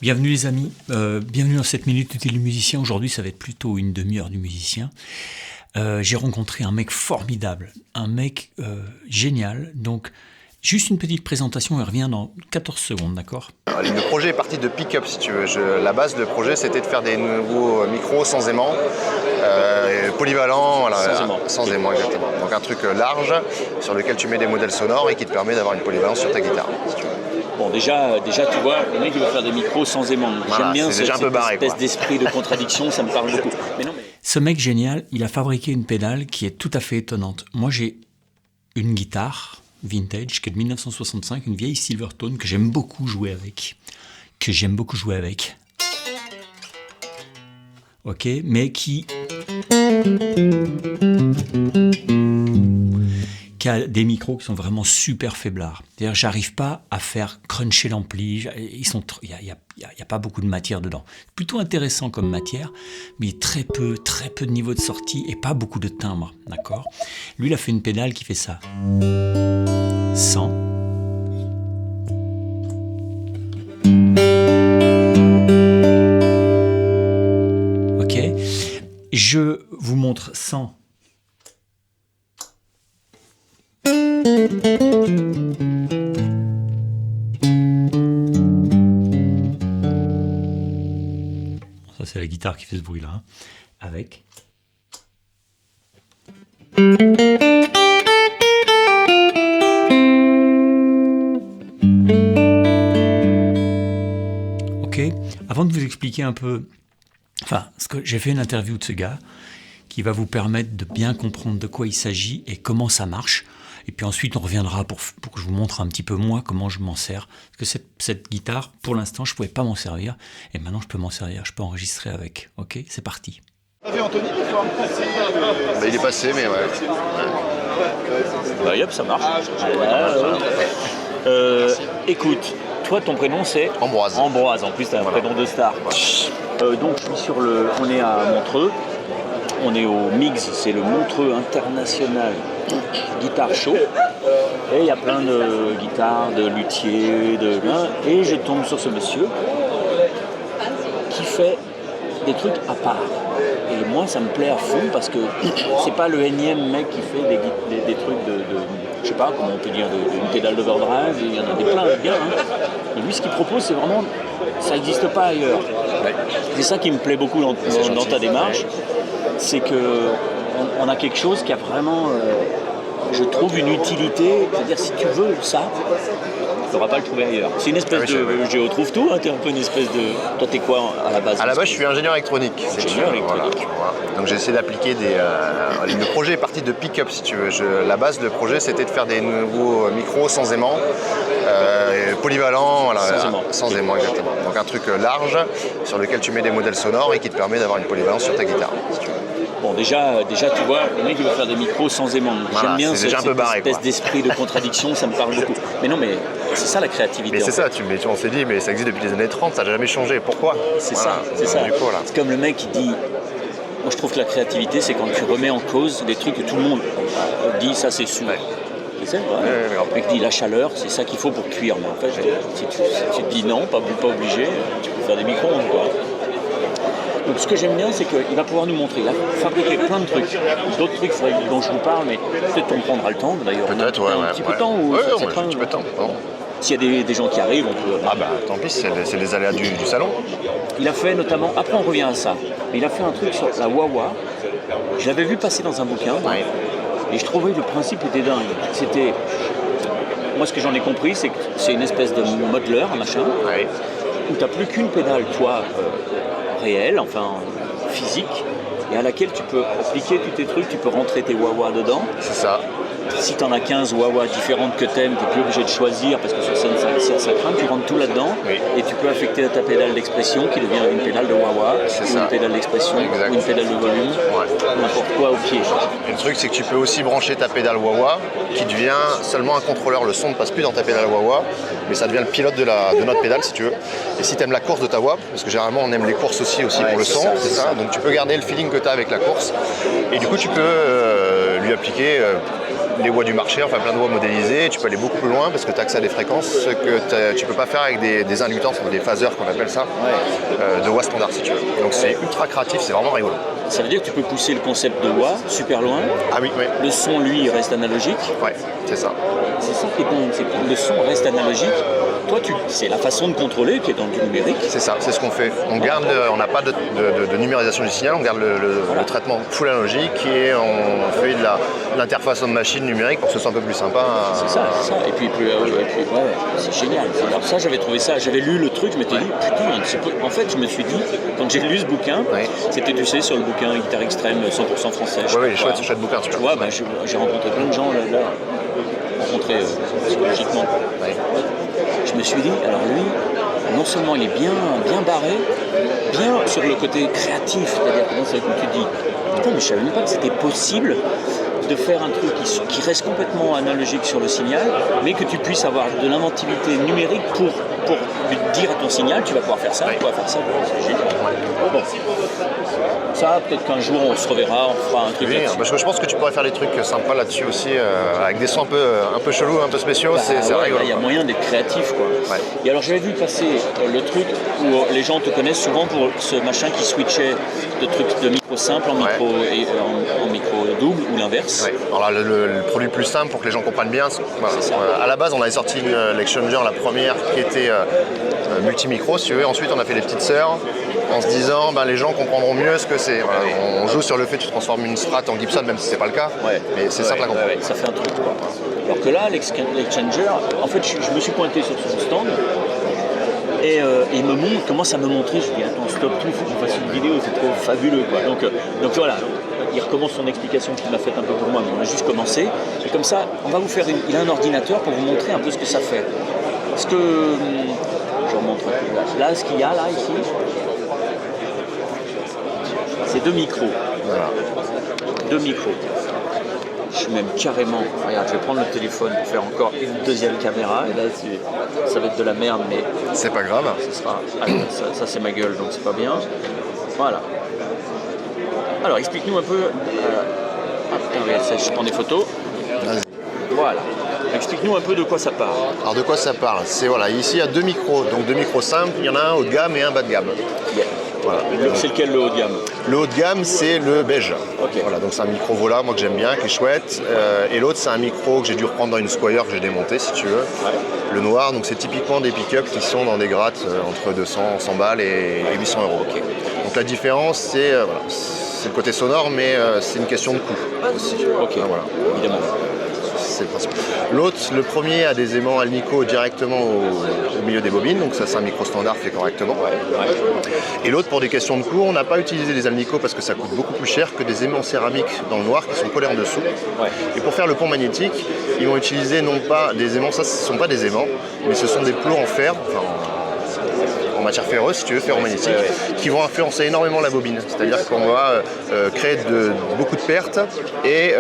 Bienvenue les amis, bienvenue dans cette minute utile du musicien. Aujourd'hui ça va être plutôt une demi-heure du musicien. J'ai rencontré un mec formidable, un mec génial. Donc juste une petite présentation, elle revient dans 14 secondes, d'accord ? Le projet est parti de pick-up si tu veux. La base, le projet c'était de faire des nouveaux micros sans aimant, polyvalents, voilà, sans aimant exactement. Donc un truc large sur lequel tu mets des modèles sonores et qui te permet d'avoir une polyvalence sur ta guitare, si tu veux. Bon, déjà, tu vois, le mec il veut faire des micros sans aimant. Voilà, j'aime bien cette espèce quoi. d'esprit de contradiction, ça me parle beaucoup. Ce mec génial, il a fabriqué une pédale qui est tout à fait étonnante. Moi j'ai une guitare vintage qui est de 1965, une vieille Silvertone que j'aime beaucoup jouer avec. Ok, mais qui a des micros qui sont vraiment super faiblards. C'est-à-dire, j'arrive pas à faire cruncher l'ampli. Il y a pas beaucoup de matière dedans. Plutôt intéressant comme matière, mais très peu de niveau de sortie et pas beaucoup de timbre, d'accord ? Lui, il a fait une pédale qui fait ça. 100. Ok. Je vous montre 100. Ça c'est la guitare qui fait ce bruit là, hein. Avec. Ok, avant de vous expliquer un peu, j'ai fait une interview de ce gars qui va vous permettre de bien comprendre de quoi il s'agit et comment ça marche. Et puis ensuite, on reviendra pour que je vous montre un petit peu moi comment je m'en sers. Parce que cette guitare, pour l'instant, je ne pouvais pas m'en servir. Et maintenant, je peux m'en servir. Je peux enregistrer avec. Ok, c'est parti. T'as vu Anthony ce soir ? Il est passé, mais ouais. Bah, yep, ça marche. Écoute, toi, ton prénom c'est Ambroise. Ambroise, en plus, t'as un prénom de star. Donc, je suis on est à Montreux. On est au MIGS, c'est le Montreux International Guitar Show. Et il y a plein de guitares, de luthiers, et je tombe sur ce monsieur qui fait des trucs à part. Et moi, ça me plaît à fond parce que c'est pas le énième mec qui fait des trucs de je sais pas comment on peut dire, une pédale d'overdrive. Il y en a des plein de gars. Et lui, ce qu'il propose, c'est vraiment, ça n'existe pas ailleurs. C'est ça qui me plaît beaucoup dans ta démarche. C'est qu'on a quelque chose qui a vraiment, je trouve, une utilité. C'est-à-dire, si tu veux ça, tu n'auras pas le trouver ailleurs. C'est une espèce de Géo trouve tout, hein, t'es un peu une espèce de... Toi, t'es quoi à la base ? À la base, je suis ingénieur électronique. Voilà, tu vois. Donc j'ai essayé d'appliquer le projet est parti de pick-up, si tu veux. La base, le projet, c'était de faire des nouveaux micros sans aimant, polyvalents, voilà, sans aimant, exactement. Donc un truc large sur lequel tu mets des modèles sonores et qui te permet d'avoir une polyvalence sur ta guitare, si tu veux. Bon, déjà, tu vois, le mec il veut faire des micros sans aimant. Voilà, j'aime bien cette espèce quoi. d'esprit de contradiction, ça me parle beaucoup. Mais non, mais c'est ça la créativité. Mais c'est ça, on s'est dit, mais ça existe depuis les années 30, ça n'a jamais changé. Pourquoi ? C'est ça. C'est comme le mec qui dit, moi je trouve que la créativité, c'est quand tu remets en cause des trucs que tout le monde dit, ça c'est sûr. Ouais. C'est vrai. Le mec dit la chaleur, c'est ça qu'il faut pour cuire. Mais en fait, si tu te dis non, pas obligé, tu peux faire des micro-ondes, quoi. Donc ce que j'aime bien, c'est qu'il va pouvoir nous montrer, il a fabriqué plein de trucs, d'autres trucs dont je vous parle, mais peut-être qu'on prendra le temps d'ailleurs. Peut-être, un petit peu de temps ou un petit peu de temps. Bon. S'il y a des gens qui arrivent, on peut... Ah bah tant pis, c'est les aléas du salon. Il a fait notamment, après on revient à ça, mais il a fait un truc sur la wah-wah. Je l'avais vu passer dans un bouquin, et je trouvais que le principe était dingue. C'était... Moi ce que j'en ai compris, c'est que c'est une espèce de modeler, un machin, où tu n'as plus qu'une pédale, toi... réelle, enfin physique, et à laquelle tu peux appliquer tous tes trucs, tu peux rentrer tes wah-wah dedans. C'est ça. Si tu en as 15 wah-wah différentes que t'aimes, tu n'es plus obligé de choisir parce que sur scène ça craint, tu rentres tout là-dedans et tu peux affecter ta pédale d'expression qui devient une pédale de wah-wah, une pédale d'expression, ou une pédale de volume, n'importe quoi au pied. Et le truc, c'est que tu peux aussi brancher ta pédale wah-wah qui devient seulement un contrôleur. Le son ne passe plus dans ta pédale wah-wah, mais ça devient le pilote de notre pédale si tu veux. Et si tu aimes la course de ta wah, parce que généralement on aime les courses aussi pour le son, c'est ça. Donc tu peux garder le feeling que tu as avec la course et du coup tu peux lui appliquer les voix du marché, enfin plein de voix modélisées. Tu peux aller beaucoup plus loin parce que tu as accès à des fréquences que tu peux pas faire avec des inductances ou des phaseurs qu'on appelle ça, de voix standard si tu veux. Donc c'est ultra créatif, c'est vraiment rigolo. Ça veut dire que tu peux pousser le concept de voix super loin. Ah oui, oui. Le son, lui, il reste analogique. Ouais, c'est ça. C'est ça qui est dingue, c'est que le son reste analogique. Toi, c'est la façon de contrôler qui est dans du numérique. C'est ça, c'est ce qu'on fait. On n'a pas de numérisation du signal, on garde le traitement full analogique et on fait de l'interface homme-machine numérique pour que ce soit un peu plus sympa. C'est ça. Et puis c'est génial. Alors ça, j'avais trouvé ça, j'avais lu le truc, je m'étais dit, putain, en fait, je me suis dit, quand j'ai lu ce bouquin, c'était, tu sais, sur le bouquin Guitare Extrême 100% français. Oui, il est chouette, ce chouette bouquin. Tu vois, j'ai rencontré plein de gens là rencontré psychologiquement. Je me suis dit, alors lui, non seulement il est bien barré, bien sur le côté créatif, c'est-à-dire que c'est comme tu dis, putain, mais je savais même pas que c'était possible de faire un truc qui reste complètement analogique sur le signal, mais que tu puisses avoir de l'inventivité numérique pour lui dire à ton signal, tu vas pouvoir faire ça, tu vas faire ça. C'est génial. Bon. Ça, peut-être qu'un jour on se reverra, on fera un truc là-dessus. Parce que je pense que tu pourrais faire des trucs sympas là-dessus aussi, avec des sons un peu chelous, un peu spéciaux, c'est rigolo. Il y a moyen d'être créatif, quoi. Ouais. Et alors j'avais vu passer le truc où les gens te connaissent souvent pour ce machin qui switchait de trucs de micro simple en micro et en micro double ou l'inverse. Ouais. Alors là, le produit le plus simple pour que les gens comprennent bien, à la base on avait sorti l'Exchanger, la première qui était multi-micro si tu veux, ensuite on a fait les petites sœurs en se disant les gens comprendront mieux ce que c'est. Voilà, on joue sur le fait que tu transformes une Strat en Gibson, même si c'est pas le cas, mais c'est simple à comprendre. Ça fait un truc, quoi. Alors que là, l'Exchanger, en fait je me suis pointé sur son stand et il me montre, commence à me montrer, je dis attends stop tout, il faut qu'on fasse une vidéo, c'est trop fabuleux, quoi. Donc voilà, il recommence son explication qu'il m'a faite un peu pour moi, mais on a juste commencé, et comme ça on va vous faire il a un ordinateur pour vous montrer un peu ce que ça fait. Parce que je vous montre un peu là ce qu'il y a là ici, c'est 2 micros. Voilà. 2 micros. Je suis même carrément. Regarde, je vais prendre le téléphone pour faire encore une deuxième caméra. Et là, ça va être de la merde, mais. C'est pas grave. Ça c'est ma gueule, donc c'est pas bien. Voilà. Alors, explique-nous un peu. Putain, regarde, je prends des photos. Vas-y. Voilà. Explique-nous un peu de quoi ça parle. Alors de quoi ça parle? C'est ici il y a 2 micros, donc 2 micros simples, il y en a un haut de gamme et un bas de gamme. Yeah. Voilà. C'est lequel le haut de gamme? Le haut de gamme c'est le beige. Okay. Voilà, donc c'est un micro Vola, moi que j'aime bien, qui est chouette. Et l'autre c'est un micro que j'ai dû reprendre dans une Squire que j'ai démonté si tu veux. Ouais. Le noir, donc c'est typiquement des pick-up qui sont dans des grattes entre 200, 100 balles et 800 euros. Okay. Donc la différence c'est le côté sonore, mais c'est une question de coût aussi. Ok, voilà. Évidemment. C'est le principe. L'autre, le premier a des aimants Alnico directement au milieu des bobines, donc ça c'est un micro standard fait correctement. Ouais. Et l'autre, pour des questions de coût, on n'a pas utilisé des Alnico parce que ça coûte beaucoup plus cher que des aimants céramiques dans le noir qui sont collés en dessous. Ouais. Et pour faire le pont magnétique, ils vont utiliser non pas des aimants, ça ce ne sont pas des aimants, mais ce sont des plots en fer, en matière ferreuse, si tu veux, ferromagnétique, qui vont influencer énormément la bobine. C'est-à-dire qu'on va créer beaucoup de pertes et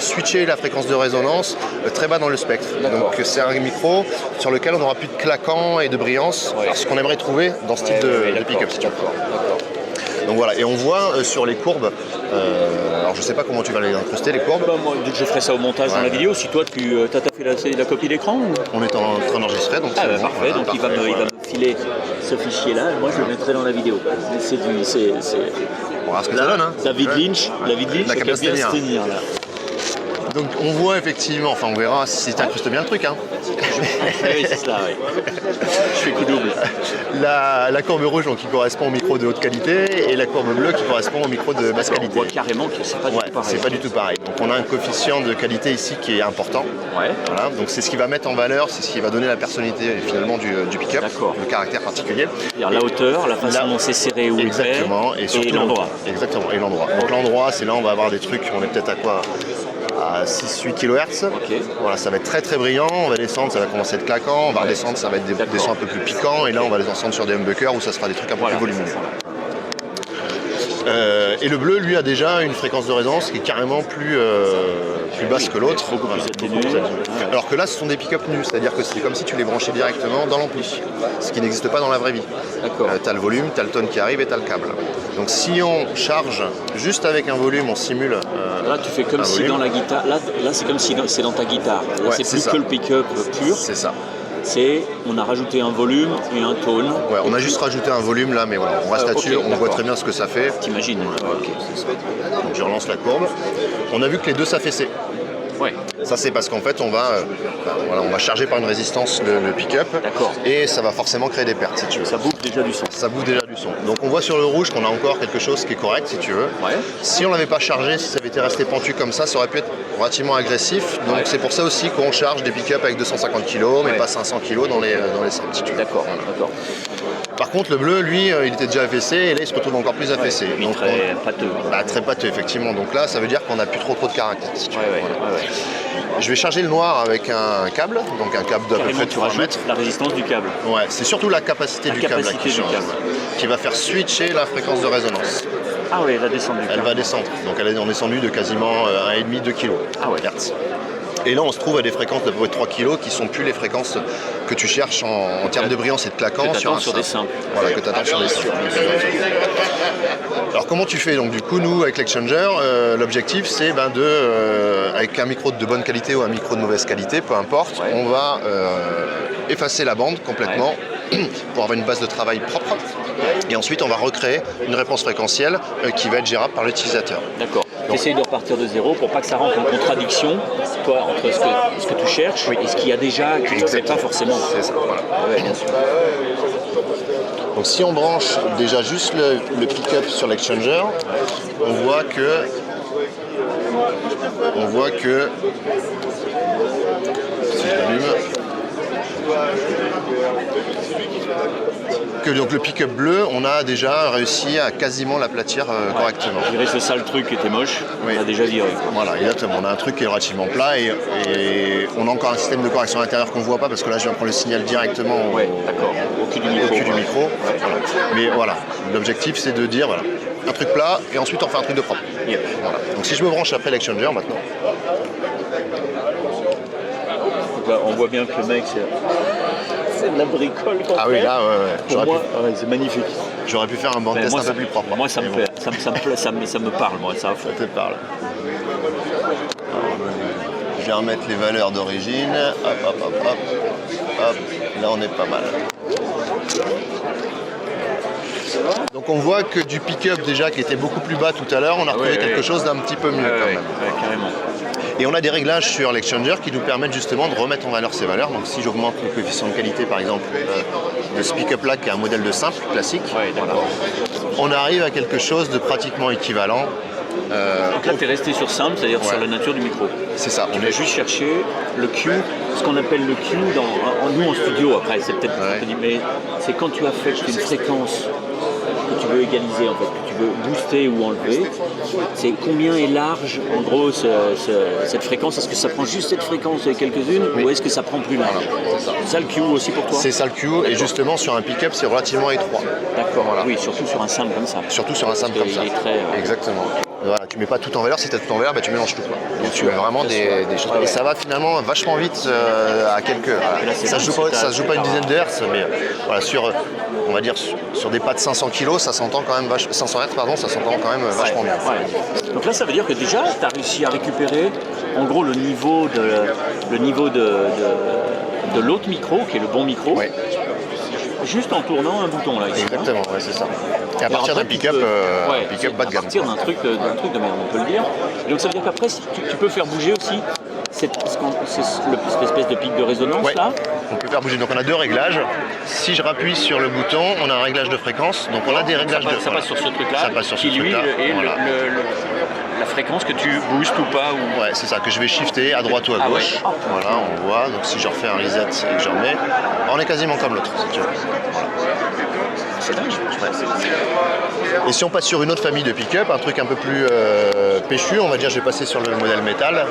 switcher la fréquence de résonance très bas dans le spectre. Donc c'est un micro sur lequel on n'aura plus de claquant et de brillance, ce qu'on aimerait trouver dans ce type de pick-up. Si tu veux. Donc voilà, et on voit sur les courbes, alors je sais pas comment tu vas les incruster les courbes. Moi, je ferai ça au montage dans la vidéo. Si toi tu as fait la copie d'écran ou... On est en train d'enregistrer, donc c'est bon, parfait. Donc parfait, il va me filer ce fichier-là, et moi je le mettrai dans la vidéo. On verra ce que ça donne. Hein. David Lynch, la bien se tenir là. Donc on voit effectivement, enfin on verra si tu incrustes bien le truc. Hein. Oui, c'est cela, oui. Je fais coup double. La courbe rouge donc, qui correspond au micro de haute qualité et la courbe bleue qui correspond au micro de basse qualité. On voit carrément que c'est pas du tout pareil. C'est pas du tout pareil. Donc on a un coefficient de qualité ici qui est important. Ouais. Voilà. Donc c'est ce qui va mettre en valeur, c'est ce qui va donner la personnalité finalement du pick-up, le caractère particulier. C'est-à-dire la hauteur, la façon dont c'est serré ou exactement, et surtout l'endroit. Exactement, et l'endroit. Donc l'endroit, c'est là on va avoir des trucs, on est peut-être à quoi? À 6-8 kHz. Okay. Voilà, ça va être très très brillant, on va descendre, ça va commencer à être claquant, on va redescendre, ça va être des sons un peu plus piquants, et là on va descendre sur des humbuckers où ça sera des trucs un peu plus volumineux. Et le bleu, lui, a déjà une fréquence de résonance qui est carrément plus basse que l'autre. Beaucoup plus atténuée. Alors que là, ce sont des pick-up nus, c'est-à-dire que c'est comme si tu les branchais directement dans l'ampli, ce qui n'existe pas dans la vraie vie. D'accord. Tu as le volume, tu as le tone qui arrive et tu as le câble. Donc si on charge juste avec un volume, on simule. Là, tu fais comme si volume. dans la guitare. Là c'est comme si c'est dans ta guitare. Là, Ouais, c'est c'est plus ça. que le pick-up pur. C'est ça. On a rajouté un volume et un tone. Ouais, on a juste rajouté un volume là, mais voilà, on reste là-dessus, ok, on voit d'accord. très bien ce que ça fait. T'imagines ok. Donc je relance la courbe. On a vu que les deux s'affaissaient. Ouais. Ça c'est parce qu'en fait on va charger par une résistance le pick-up. D'accord. Et ça va forcément créer des pertes si tu veux. Ça bouffe déjà du son. Ça bouffe déjà du son. Donc on voit sur le rouge qu'on a encore quelque chose qui est correct si tu veux. Ouais. Si on l'avait pas chargé, si ça avait été resté pentu comme ça aurait pu être relativement agressif. Donc Ouais. c'est pour ça aussi qu'on charge des pick-up avec 250 kg mais Ouais. pas 500 kg dans les samples si tu veux. D'accord, Voilà. d'accord. Par contre le bleu lui il était déjà affaissé et là il se retrouve encore plus affaissé. Mais Donc, très pâteux. très pâteux effectivement. Donc là ça veut dire qu'on n'a plus trop de caractère si tu veux. Ouais. Je vais charger le noir avec un câble, donc un câble d'à peu Carrément, près tu 3 rajoutes mètres. la résistance du câble. Ouais, c'est surtout la capacité La du câble là, capacité qui du change, câble. qui va faire switcher la fréquence de résonance. Ah ouais, la descente du Elle câble. va descendre, donc elle est descendue de quasiment 1,5-2 kg. Ah ouais. Hertz. Et là, on se trouve à des fréquences d'à peu près 3 kg qui sont plus les fréquences que tu cherches en termes de brillance et de claquant Que sur t'attends un sur des simple. simples. Voilà, que tu attends sur des simples. Alors comment tu fais? Donc du coup, nous, avec l'Exchanger, l'objectif c'est avec un micro de bonne qualité ou un micro de mauvaise qualité, peu importe, Ouais. on va effacer la bande complètement pour avoir une base de travail propre. Et ensuite, on va recréer une réponse fréquentielle qui va être gérable par l'utilisateur. D'accord. Tu essayes de repartir de zéro pour pas que ça rentre en contradiction, toi, entre ce que tu cherches et ce qu'il y a déjà que tu ne fais pas forcément. C'est ça, voilà. Ouais, bien sûr. Donc si on branche déjà juste le pick-up sur l'Exchanger, on voit que si j'allume, que donc le pick-up bleu, on a déjà réussi à quasiment l'aplatir correctement. Je dirais que c'est ça le truc qui était moche, Oui. on a déjà viré. Voilà, exactement. On a un truc qui est relativement plat et on a encore un système de correction intérieure qu'on ne voit pas parce que là je viens prendre le signal directement Ouais, d'accord. Au cul du micro. au cul du micro. Ouais. Voilà. Mais voilà, l'objectif c'est de dire voilà, un truc plat et ensuite on fait un truc de propre. Yep. Voilà. Donc si je me branche après l'Exchanger maintenant, Donc là, on voit bien que le mec, c'est de la bricole qu'on ah oui fait. là Pour moi, ouais, c'est magnifique. j'aurais pu faire un band Mais test moi, un peu plus propre. Moi, ça me Mais plaît, bon, ça me plaît, ça me parle, moi, ça. ça te parle. Je vais remettre les valeurs d'origine. Hop. Là on est pas mal. Donc on voit que du pick-up déjà qui était beaucoup plus bas tout à l'heure, on a retrouvé quelque chose d'un petit peu mieux quand même. Ouais, carrément. Et on a des réglages sur l'Exchanger qui nous permettent justement de remettre en valeur ces valeurs. Donc si j'augmente le coefficient de qualité par exemple de ce pick-up là qui est un modèle de simple classique, Ouais, d'accord. on arrive à quelque chose de pratiquement équivalent. Donc là, tu es resté sur simple, c'est-à-dire sur la nature du micro. C'est ça, On a juste cherché le Q, ce qu'on appelle le Q nous en studio après, c'est peut-être un peu dit, mais c'est quand tu affectes une fréquence que tu veux égaliser, en fait, que tu veux booster ou enlever, c'est combien est large en gros cette fréquence. Est-ce que ça prend juste cette fréquence et quelques-unes ou est-ce que ça prend plus large? C'est ça le Q aussi pour toi? C'est ça le Q et justement sur un pick-up c'est relativement étroit. D'accord, Voilà. oui, surtout sur un simple comme ça. Surtout sur un simple Parce comme ça. qu'il est très, Exactement. Voilà, tu mets pas tout en valeur, si tu as tout en valeur, tu mélanges tout. Quoi. Donc tu mets vraiment des choses. Et ça va finalement vachement vite à quelques. là, c'est ça bon, se joue pas, c'est ça se joue pas une pas- dizaine de hertz, mais voilà, on va dire sur des pas de 500 kg, ça s'entend quand même 500 hertz, pardon, ça s'entend quand même vachement bien. Ouais. Donc là, ça veut dire que déjà, tu as réussi à récupérer en gros le niveau de l'autre micro, qui est le bon micro, Ouais. juste en tournant un bouton là. Ici, Exactement, ouais, c'est ça. Et à Et partir après, d'un tu pick-up peux- pick-up bas de gamme. À partir d'un truc de merde, on peut le dire. Et donc ça veut dire qu'après, si tu peux faire bouger aussi cette espèce de pic de résonance Ouais. là. On peut faire bouger. Donc on a deux réglages. Si je rappuie sur le bouton, on a un réglage de fréquence. Donc on a des réglages Ça passe sur ce truc-là, Ça passe sur qui ce lui truc-là. est Voilà. la fréquence que tu boostes ou pas. Ou... Ouais, c'est ça, que je vais shifter à droite ou à Ah gauche. ouais. Voilà, on voit. Donc si je refais un reset et que je remets, on est quasiment comme l'autre, si tu veux. C'est dingue. Et si on passe sur une autre famille de pick-up, un truc un peu plus péchu, on va dire je vais passer sur le modèle métal,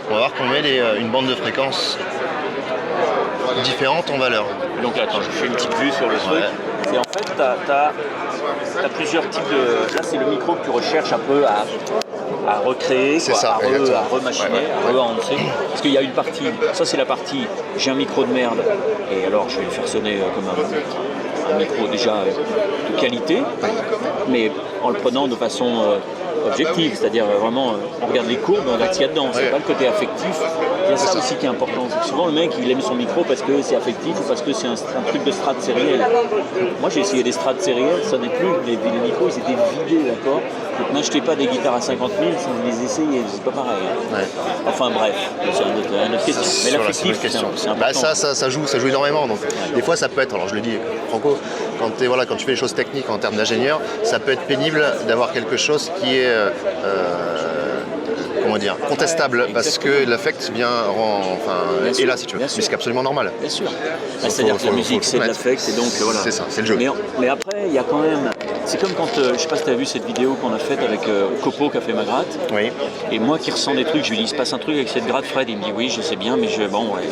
on va voir qu'on met une bande de fréquence différente en valeur. Donc là, attends, je fais une petite vue sur le truc. Ouais. Et en fait, tu as as plusieurs types de... Là, c'est le micro que tu recherches un peu à recréer, C'est quoi, ça, à remachiner, à rehancer. Parce qu'il y a une partie, ça c'est la partie, j'ai un micro de merde, et alors je vais le faire sonner comme un micro déjà de qualité, mais en le prenant de façon objective, c'est-à-dire vraiment, on regarde les courbes, on regarde ce qu'il y a dedans, c'est pas le côté affectif. Il y a ça aussi qui est important. C'est que souvent le mec il aime son micro parce que c'est affectif ou parce que c'est un truc de strat sériel. Moi j'ai essayé des strats sériels, ça n'est plus, les micros ils étaient vidés, d'accord. Donc n'achetez pas des guitares à 50 000 sans les essayer, c'est pas pareil. Enfin bref, c'est une autre question. Mais l'affectif, c'est important. Ça joue énormément. Donc des fois ça peut être, alors je le dis Franco, quand tu fais les choses techniques en termes d'ingénieur, ça peut être pénible d'avoir quelque chose qui est contestable, parce que l'affect est là si tu veux. Mais c'est absolument normal. Bien sûr. C'est-à-dire que la musique c'est de l'affect, et donc voilà. C'est ça, c'est le jeu. Mais après, il y a quand même. C'est comme quand, je sais pas si tu as vu cette vidéo qu'on a faite avec Copo qui a fait ma gratte. Oui. Et moi qui ressens des trucs, je lui dis il se passe un truc avec cette gratte, Fred. Il me dit oui, je sais bien, mais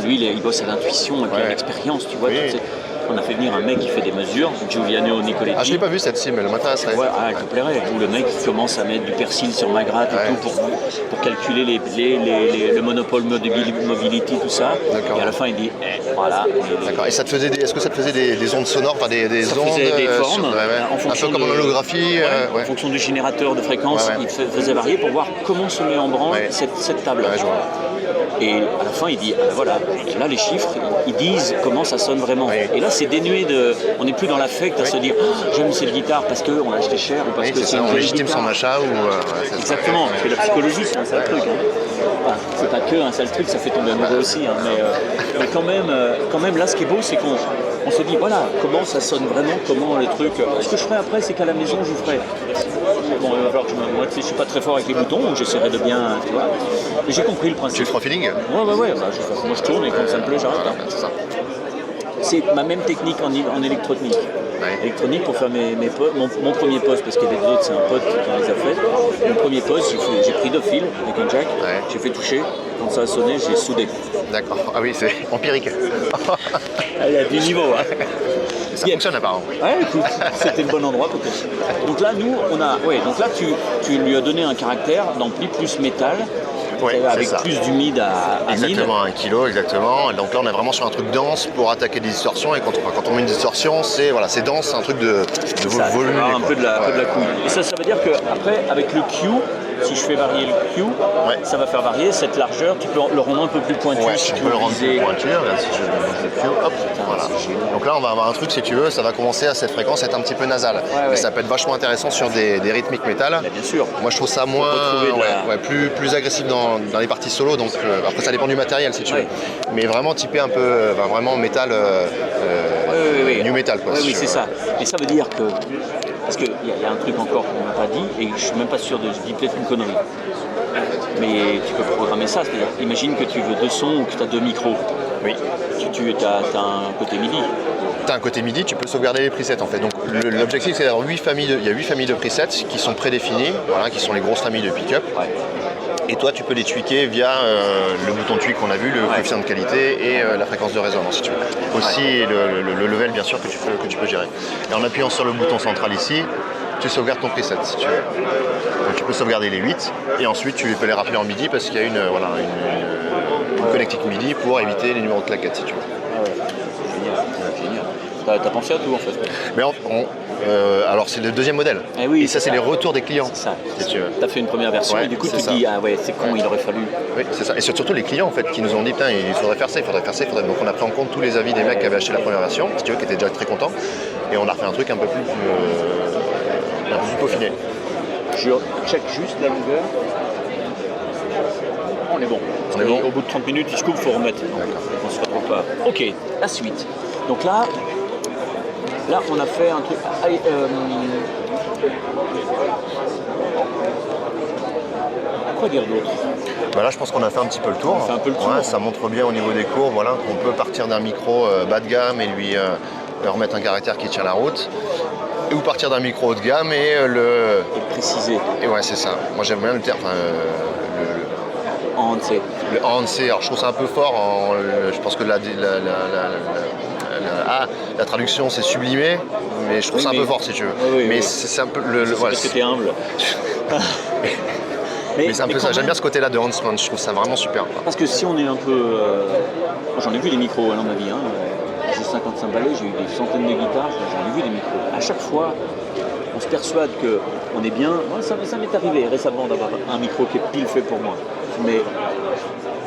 lui il bosse à l'intuition et puis à l'expérience, tu vois. Oui. On a fait venir un mec qui fait des mesures, Giuliano Nicoletti. Ah, je l'ai pas vu cette sim, elle m'intéresserait. Ouais, elle te plairait. Où le mec commence à mettre du persil sur ma gratte et tout pour calculer le monopole mobility, tout ça. D'accord. Et à la fin, il dit voilà. D'accord. Et ça te faisait est-ce que ça te faisait des ondes sonores, enfin des ça ondes faisait des formes, en fonction un peu comme en holographie. En fonction du générateur de fréquence, il faisait varier pour voir comment se met en branle cette table. Ouais, je vois. Et à la fin, il dit voilà, là les chiffres, ils disent comment ça sonne vraiment. Oui. Et là, c'est dénué de. On n'est plus dans l'affect à se dire j'aime cette guitare parce qu'on l'a acheté cher ou parce que c'est une on légitime guitare. son achat Exactement, parce que la psychologie, c'est un sale truc. Enfin, c'est pas que un sale truc, ça fait tomber amoureux aussi. Mais quand même, là, ce qui est beau, c'est qu'on se dit voilà, comment ça sonne vraiment, comment les trucs. Ce que je ferai après, c'est qu'à la maison, je ferai. Bon, il va falloir que je suis pas très fort avec les boutons, donc j'essaierai de bien. Tu vois. Mais j'ai compris le principe. Tu le feras au feeling ? Ouais. Moi, je tourne et quand ça me plaît, j'arrête. C'est ça. C'est ma même technique en électronique. Électronique pour faire mon premier poste, parce qu'il y avait d'autres, c'est un pote qui les a fait. Mon premier poste, j'ai pris 2 fils avec un jack, j'ai fait toucher, quand ça a sonné, j'ai soudé. D'accord, ah oui, c'est empirique. Il y a du niveau. Hein. Ça fonctionne apparemment. Ouais, écoute, c'était le bon endroit peut-être. Donc là, nous, donc là, tu lui as donné un caractère d'ampli plus métal. Avec plus du mid à 1000. Exactement, 1 kilo, exactement. Donc là, on est vraiment sur un truc dense pour attaquer des distorsions. Et quand on met une distorsion, c'est dense, c'est un truc de volume. Un peu de la couille. Et ça veut dire qu'après, avec le Q, si je fais varier le Q, ça va faire varier cette largeur. Tu peux le rendre un peu plus pointu. Si tu peux le rendre plus pointu. Là, si je monte le Q, hop, voilà. Donc là, on va avoir un truc, si tu veux, ça va commencer à cette fréquence être un petit peu nasale. Mais ça peut être vachement intéressant sur des rythmiques métal. Bien sûr. Moi, je trouve ça moins, plus agressif dans les parties solo. Donc après, ça dépend du matériel, si tu veux. Mais vraiment typé un peu, vraiment métal, new metal, quoi. Oui, c'est ça. Et ça veut dire que parce qu'il y a un truc encore qu'on n'a pas dit, et je suis même pas sûr je dis peut-être une connerie. Mais tu peux programmer ça, c'est-à-dire, imagine que tu veux 2 sons ou que tu as 2 micros. Oui. Tu as un côté MIDI. Tu as un côté MIDI, tu peux sauvegarder les presets en fait. Donc l'objectif c'est d'avoir 8 familles de presets qui sont prédéfinis, qui sont les grosses familles de pick-up. Et toi, tu peux les tweaker via le bouton tweak qu'on a vu, le coefficient de qualité et la fréquence de résonance, si tu veux. Aussi le level, bien sûr, que tu peux gérer. Et en appuyant sur le bouton central ici, tu sauvegardes ton preset, si tu veux. Donc tu peux sauvegarder les 8 et ensuite tu peux les rappeler en MIDI parce qu'il y a une connectique MIDI pour éviter les numéros de claquettes, si tu veux. Génial. T'as pensé à tout en fait. Mais alors c'est le 2e modèle. Et ça c'est les retours des clients. C'est ça. Si tu veux. T'as fait une première version et du coup tu te dis c'est con, il aurait fallu. Oui, c'est ça. Et surtout les clients en fait qui nous ont dit putain il faudrait faire ça. Donc on a pris en compte tous les avis des mecs qui avaient acheté la première version, si tu veux, qui étaient déjà très contents. Et on a refait un truc un peu plus peaufiné. Je check juste la longueur. On est bon. Au bout de 30 minutes, il se coupe, il faut remettre. On se retrouve pas. Ok, la suite. Donc là, on a fait un truc. Quoi dire d'autre ? Là, je pense qu'on a fait un petit peu le tour. Ça montre bien au niveau des courbes, qu'on peut partir d'un micro bas de gamme et lui remettre un caractère qui tient la route. Ou partir d'un micro haut de gamme et le préciser. Et c'est ça. Moi, j'aime bien le terme. Enhancer. Le enhancer. Alors, je trouve ça un peu fort. Je pense que la traduction, c'est sublimer. mais je trouve ça un peu fort si tu veux. Mais c'est un peu parce que t'es humble. Mais c'est un peu ça, j'aime bien ce côté-là de Huntsman, je trouve ça vraiment super. Parce que si on est un peu... Moi, j'en ai vu des micros dans ma vie. J'ai 55 balais, j'ai eu des centaines de guitares, j'en ai vu des micros. À chaque fois, on se persuade qu'on est bien. Moi, ça m'est arrivé récemment d'avoir un micro qui est pile fait pour moi.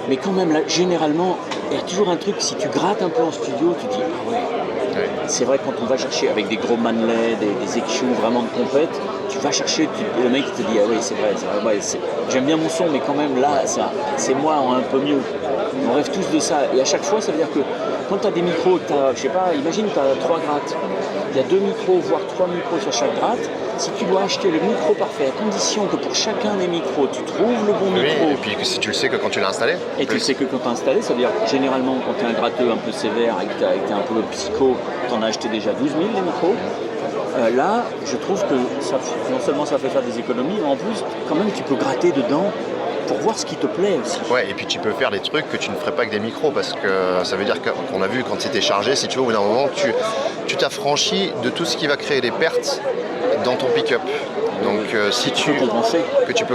Mais quand même, là, généralement, il y a toujours un truc, si tu grattes un peu en studio, tu dis, ah ouais. C'est vrai, quand on va chercher avec des gros manlets, des EQ vraiment de compète, tu vas chercher, le mec te dit, ah oui, c'est vrai, j'aime bien mon son, mais quand même là, c'est moi un peu mieux. On rêve tous de ça. Et à chaque fois, ça veut dire que quand tu as des micros, je sais pas, imagine tu as 3 grattes. Il y a 2 micros, voire 3 micros sur chaque gratte. Si tu dois acheter le micro parfait, à condition que pour chacun des micros, tu trouves le bon micro. Et puis si tu le sais que quand tu l'as installé. Et tu sais que quand tu as installé, ça veut dire généralement quand tu es un gratteux un peu sévère et que tu es un peu psycho, tu en as acheté déjà 12 000 les micros. Là, je trouve que non seulement ça fait faire des économies, mais en plus, quand même, tu peux gratter dedans pour voir ce qui te plaît aussi. Ouais, et puis tu peux faire des trucs que tu ne ferais pas avec des micros, parce que ça veut dire qu'on a vu quand c'était chargé, si tu veux, au bout d'un moment, tu t'affranchis de tout ce qui va créer des pertes dans ton pick-up. Donc si tu peux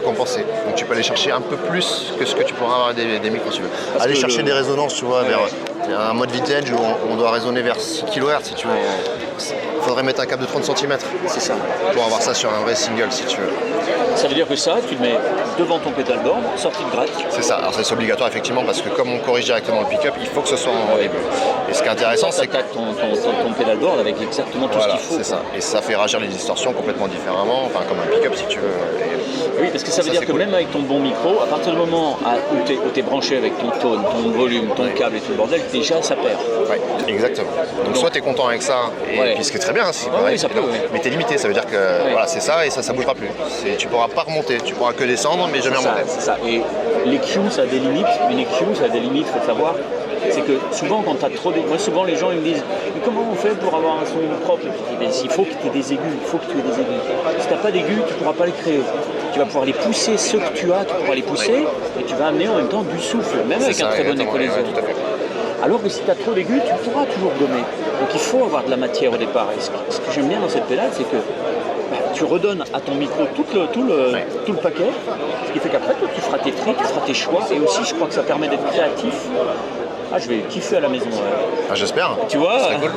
compenser. Donc tu peux aller chercher un peu plus que ce que tu pourras avoir des micros, si tu veux. Aller chercher des résonances, tu vois, vers un mode vintage où on doit résonner vers 6 kHz, si tu veux. Il faudrait mettre un câble de 30 cm. C'est ça. Pour avoir ça sur un vrai single, si tu veux. Ça veut dire que ça, tu le mets devant ton pédalboard, sortie de gratte. C'est ça. Alors c'est obligatoire effectivement parce que comme on corrige directement le pick-up, il faut que ce soit en début. Et ce qui est intéressant, c'est que ton pédalboard avec exactement tout ce qu'il faut. C'est ça. Et ça fait réagir les distorsions complètement différemment, enfin comme un pick-up si tu veux. Oui, parce que ça veut dire que cool. Même avec ton bon micro, à partir du moment où tu es branché avec ton tone, ton volume, ton câble et tout le bordel, déjà ça perd. Oui, exactement. Donc soit tu es content avec ça, et puis ce qui est très bien, c'est pareil, mais tu es limité, ça veut dire que voilà, c'est ça et ça bougera plus. Tu pourras pas remonter, tu pourras que descendre, mais jamais remonter. C'est ça. Et l'EQ, ça a des limites. Une EQ, ça a des limites, il faut savoir. C'est que souvent, quand tu as trop moi, souvent, les gens ils me disent mais comment on fait pour avoir un son propre? Il faut que tu aies des aigus, il faut que tu aies des aigus. Si tu n'as pas d'aigus, tu ne pourras pas les créer. Tu vas pouvoir les pousser, ceux que tu as, tu pourras les pousser, et tu vas amener en même temps du souffle, même avec un très bon équaliseur. Alors que si tu as trop d'aigus, tu pourras toujours gommer. Donc il faut avoir de la matière au départ. Et ce que j'aime bien dans cette pédale, c'est que tu redonnes à ton micro tout le paquet, ce qui fait qu'après, toi, tu feras tes tri, tu feras tes choix, et aussi, je crois que ça permet d'être créatif. Ah, je vais kiffer à la maison. Ah, j'espère. Tu vois, c'est cool.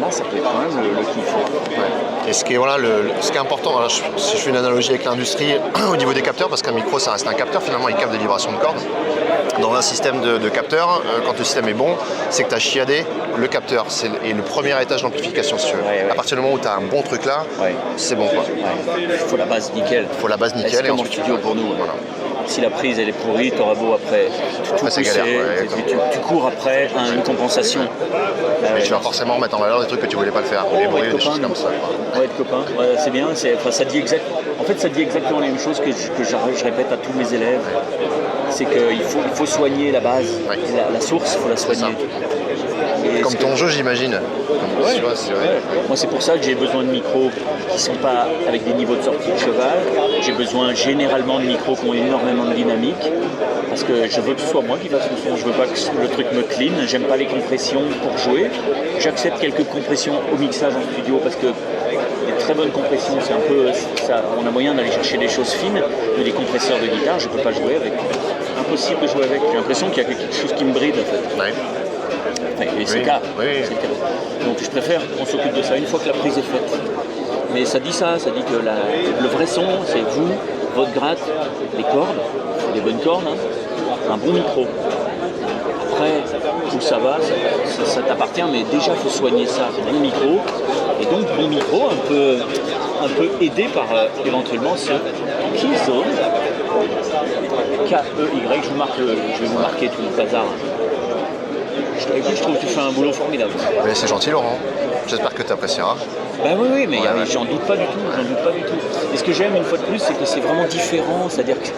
Là, ça peut être quand même le kiff. Ouais. Et ce qui est important, alors, si je fais une analogie avec l'industrie au niveau des capteurs, parce qu'un micro, ça reste un capteur, finalement, il capte des vibrations de cordes. Dans un système de capteurs, quand le système est bon, c'est que tu as chiadé le capteur. C'est le premier étage d'amplification, si tu veux. À partir du moment où tu as un bon truc là, c'est bon, quoi. Il faut la base nickel. C'est comme en studio pour nous. Voilà. Si la prise elle est pourrie, t'auras beau après tout pousser, tu cours après une compensation. Mais tu vas forcément mettre en valeur des trucs que tu voulais pas le faire. Des bruits, des choses comme ça. On va être copains, c'est bien. Ça dit exactement la même chose que je répète à tous mes élèves. C'est qu'il faut soigner la base, la source, il faut la soigner. Comme ton jeu, j'imagine. Ouais. Tu vois, moi, c'est pour ça que j'ai besoin de micros qui ne sont pas avec des niveaux de sortie de cheval. J'ai besoin généralement de micros qui ont énormément de dynamique. Parce que je veux que ce soit moi qui fasse le son. Je veux pas que le truc me clean. J'aime pas les compressions pour jouer. J'accepte quelques compressions au mixage en studio parce que des très bonnes compressions, c'est un peu ça, on a moyen d'aller chercher des choses fines, mais les compresseurs de guitare, je peux pas jouer avec. Impossible de jouer avec. J'ai l'impression qu'il y a quelque chose qui me bride en fait. Ouais. Et c'est le cas. Donc je préfère qu'on s'occupe de ça une fois que la prise est faite. Mais ça dit que le vrai son, c'est vous, votre gratte, les cordes, des bonnes cordes, un bon micro. Après, où ça va, ça t'appartient, mais déjà il faut soigner ça, bon micro. Et donc bon micro, un peu aidé par éventuellement ce Keyzone, K-E-Y, je vais vous marquer tout le bazar. Écoute, je trouve que tu fais un boulot formidable. Mais c'est gentil Laurent, j'espère que tu apprécieras. Ben oui, mais j'en doute pas du tout, Et ce que j'aime une fois de plus, c'est que c'est vraiment différent, c'est-à-dire que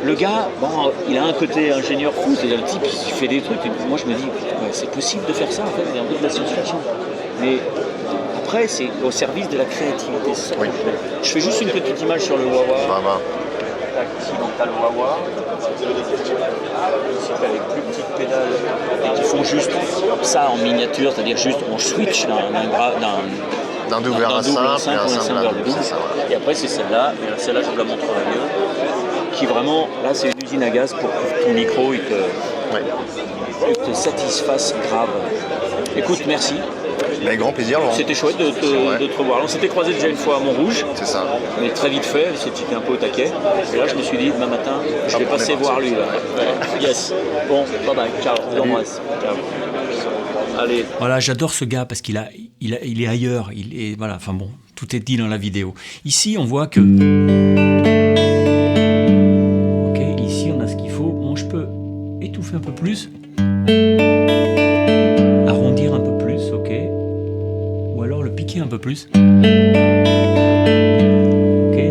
le gars, bon, il a un côté ingénieur fou, c'est-à-dire le type qui fait des trucs, et moi je me dis, c'est possible de faire ça en fait, c'est un peu de la science-fiction. Mais après, c'est au service de la créativité, c'est ça que je fais. Je fais juste une petite image sur le Wawa. Bah. Ici, donc t'as le Wawa. avec plus petites pédales et qui font juste ça en miniature, c'est-à-dire juste on switch D'un double vers un simple et un simple vers le double. Et après c'est celle-là, mais celle-là je vous la montrerai mieux, qui vraiment, là c'est une usine à gaz pour que ton micro il te satisfasse grave. Écoute, merci. Avec grand plaisir, Laurent. C'était chouette de te revoir. On s'était croisés déjà une fois à Montrouge. C'est ça. Mais très vite fait, c'était un peu au taquet. Et là, je me suis dit, demain matin, je vais passer voir lui. Là. Ouais. Yes. Bon, bye bye. Ciao. Je vous embrasse. Ciao. Allez. Voilà, j'adore ce gars parce qu'il est ailleurs. Voilà, enfin bon, tout est dit dans la vidéo. Ici, on voit que... Ok, ici, on a ce qu'il faut. Bon, je peux étouffer un peu plus. Arrondir un peu plus, ok. Ou alors le piquer un peu plus. Ok,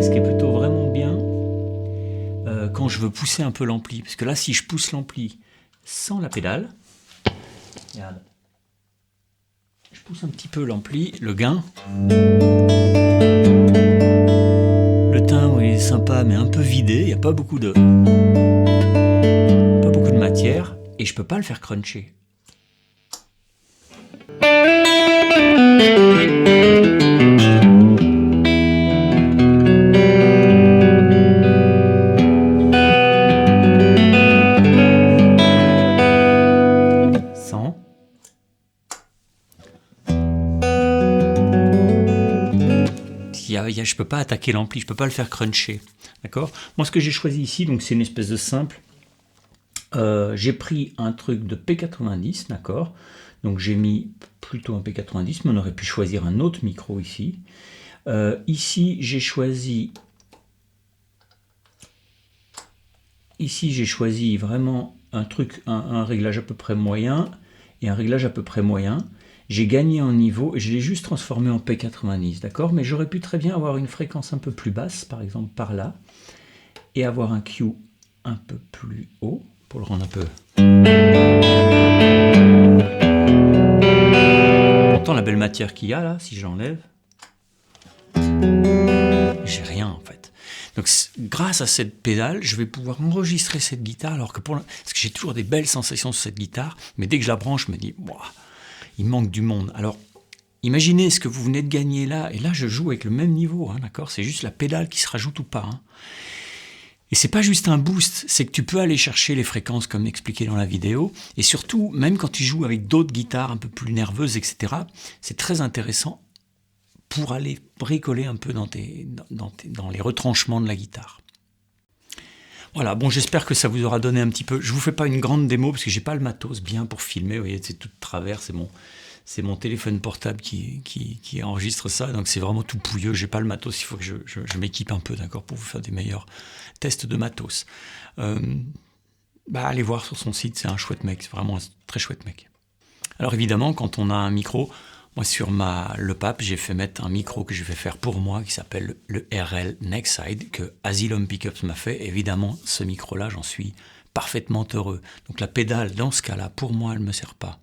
ce qui est plutôt vraiment bien quand je veux pousser un peu l'ampli. Parce que là, si je pousse l'ampli sans la pédale, regarde, je pousse un petit peu l'ampli, le gain. Le timbre il est sympa, mais un peu vidé. Il n'y a pas beaucoup de matière. Et je peux pas le faire cruncher. Je peux pas attaquer l'ampli, je peux pas le faire cruncher. D'accord ? Moi, ce que j'ai choisi ici, donc c'est une espèce de simple. J'ai pris un truc de P90, d'accord ? Donc j'ai mis plutôt un P90, mais on aurait pu choisir un autre micro ici. Ici, j'ai choisi vraiment un truc, un réglage à peu près moyen et un réglage à peu près moyen. J'ai gagné en niveau et je l'ai juste transformé en P90, d'accord ? Mais j'aurais pu très bien avoir une fréquence un peu plus basse, par exemple par là, et avoir un Q un peu plus haut, pour le rendre un peu... On entend la belle matière qu'il y a là, si je l'enlève. J'ai rien en fait. Donc grâce à cette pédale, je vais pouvoir enregistrer cette guitare, alors que parce que j'ai toujours des belles sensations sur cette guitare, mais dès que je la branche, je me dis, wow, il manque du monde. Alors, imaginez ce que vous venez de gagner là, et là je joue avec le même niveau, hein, d'accord ? C'est juste la pédale qui se rajoute ou pas. Hein. Et c'est pas juste un boost, c'est que tu peux aller chercher les fréquences comme expliqué dans la vidéo, et surtout, même quand tu joues avec d'autres guitares un peu plus nerveuses, etc., c'est très intéressant pour aller bricoler un peu dans les retranchements de la guitare. Voilà, bon, j'espère que ça vous aura donné un petit peu. Je vous fais pas une grande démo parce que j'ai pas le matos bien pour filmer. Vous voyez, c'est tout de travers, c'est mon téléphone portable qui enregistre ça, donc c'est vraiment tout pouilleux. J'ai pas le matos, il faut que je m'équipe un peu, d'accord, pour vous faire des meilleurs tests de matos. Allez voir sur son site, c'est un chouette mec, c'est vraiment un très chouette mec. Alors évidemment, quand on a un micro, moi sur le PAP, j'ai fait mettre un micro que je vais faire pour moi, qui s'appelle le RL Nextside, que Asylum Pickups m'a fait. Évidemment, ce micro-là, j'en suis parfaitement heureux. Donc la pédale, dans ce cas-là, pour moi, elle ne me sert pas.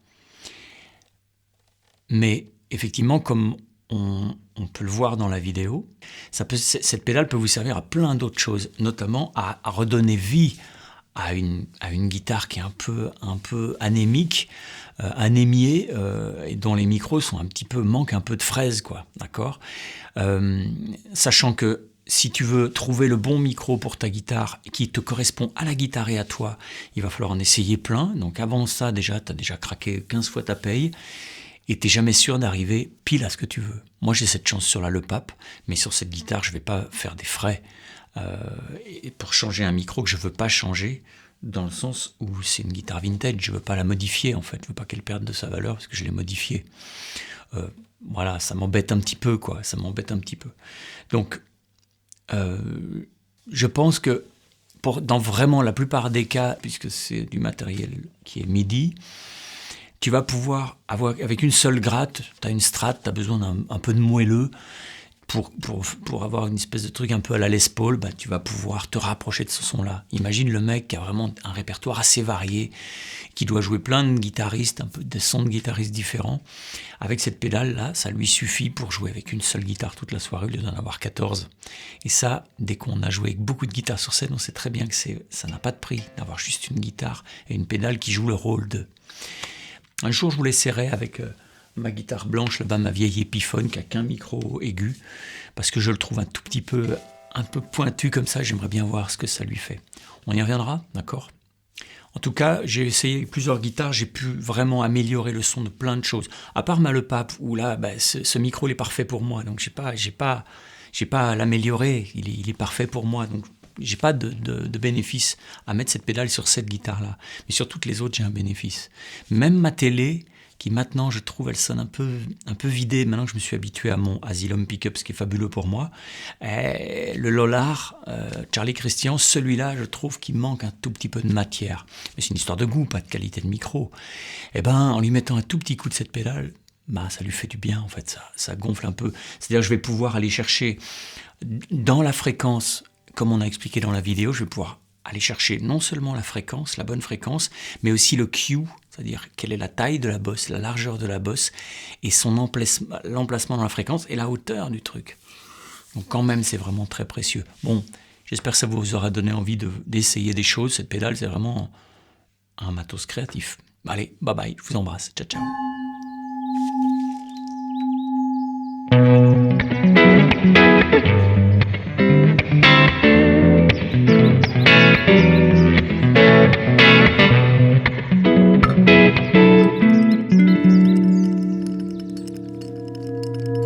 Mais effectivement, comme on peut le voir dans la vidéo, cette pédale peut vous servir à plein d'autres choses, notamment à redonner vie à une guitare qui est un peu anémique, anémiée, et dont les micros manquent un peu de fraise, quoi, d'accord ? Sachant que si tu veux trouver le bon micro pour ta guitare qui te correspond à la guitare et à toi, il va falloir en essayer plein. Donc avant ça, tu as déjà craqué 15 fois ta paye et tu n'es jamais sûr d'arriver pile à ce que tu veux. Moi, j'ai cette chance sur la Le Pape, mais sur cette guitare, je ne vais pas faire des frais et pour changer un micro que je ne veux pas changer, dans le sens où c'est une guitare vintage, je ne veux pas la modifier en fait, je ne veux pas qu'elle perde de sa valeur parce que je l'ai modifiée. Voilà, ça m'embête un petit peu, quoi, ça m'embête un petit peu. Donc, je pense que dans vraiment la plupart des cas, puisque c'est du matériel qui est MIDI, tu vas pouvoir avoir, avec une seule gratte, tu as une Strat, tu as besoin d'un peu de moelleux, pour avoir une espèce de truc un peu à la Les Paul, bah, tu vas pouvoir te rapprocher de ce son-là. Imagine le mec qui a vraiment un répertoire assez varié, qui doit jouer plein de guitaristes, un peu des sons de guitaristes différents. Avec cette pédale-là, ça lui suffit pour jouer avec une seule guitare toute la soirée, au lieu d'en avoir 14. Et ça, dès qu'on a joué avec beaucoup de guitares sur scène, on sait très bien que ça n'a pas de prix d'avoir juste une guitare et une pédale qui joue le rôle de... Un jour, je vous l'essaierai avec... ma guitare blanche, là-bas, ma vieille Epiphone qui a qu'un micro aigu, parce que je le trouve un tout petit peu, un peu pointu comme ça, j'aimerais bien voir ce que ça lui fait. On y reviendra, d'accord ? En tout cas, j'ai essayé plusieurs guitares, j'ai pu vraiment améliorer le son de plein de choses. À part ma Le Pape, où là, bah, ce micro, il est parfait pour moi, donc j'ai pas à l'améliorer, il est parfait pour moi, donc j'ai pas de bénéfice à mettre cette pédale sur cette guitare-là. Mais sur toutes les autres, j'ai un bénéfice. Même ma télé, qui maintenant, je trouve, elle sonne un peu vidée, maintenant que je me suis habitué à mon Asylum Pickup, ce qui est fabuleux pour moi. Et le Lolar, Charlie Christian, celui-là, je trouve qu'il manque un tout petit peu de matière. Mais c'est une histoire de goût, pas de qualité de micro. Et ben, en lui mettant un tout petit coup de cette pédale, bah, ça lui fait du bien, en fait, ça gonfle un peu. C'est-à-dire que je vais pouvoir aller chercher dans la fréquence, comme on a expliqué dans la vidéo, je vais pouvoir aller chercher non seulement la fréquence, la bonne fréquence, mais aussi le Q, c'est-à-dire quelle est la taille de la bosse, la largeur de la bosse, et son l'emplacement dans la fréquence et la hauteur du truc. Donc quand même, c'est vraiment très précieux. Bon, j'espère que ça vous aura donné envie d'essayer des choses. Cette pédale, c'est vraiment un matos créatif. Allez, bye bye, je vous embrasse. Ciao, ciao.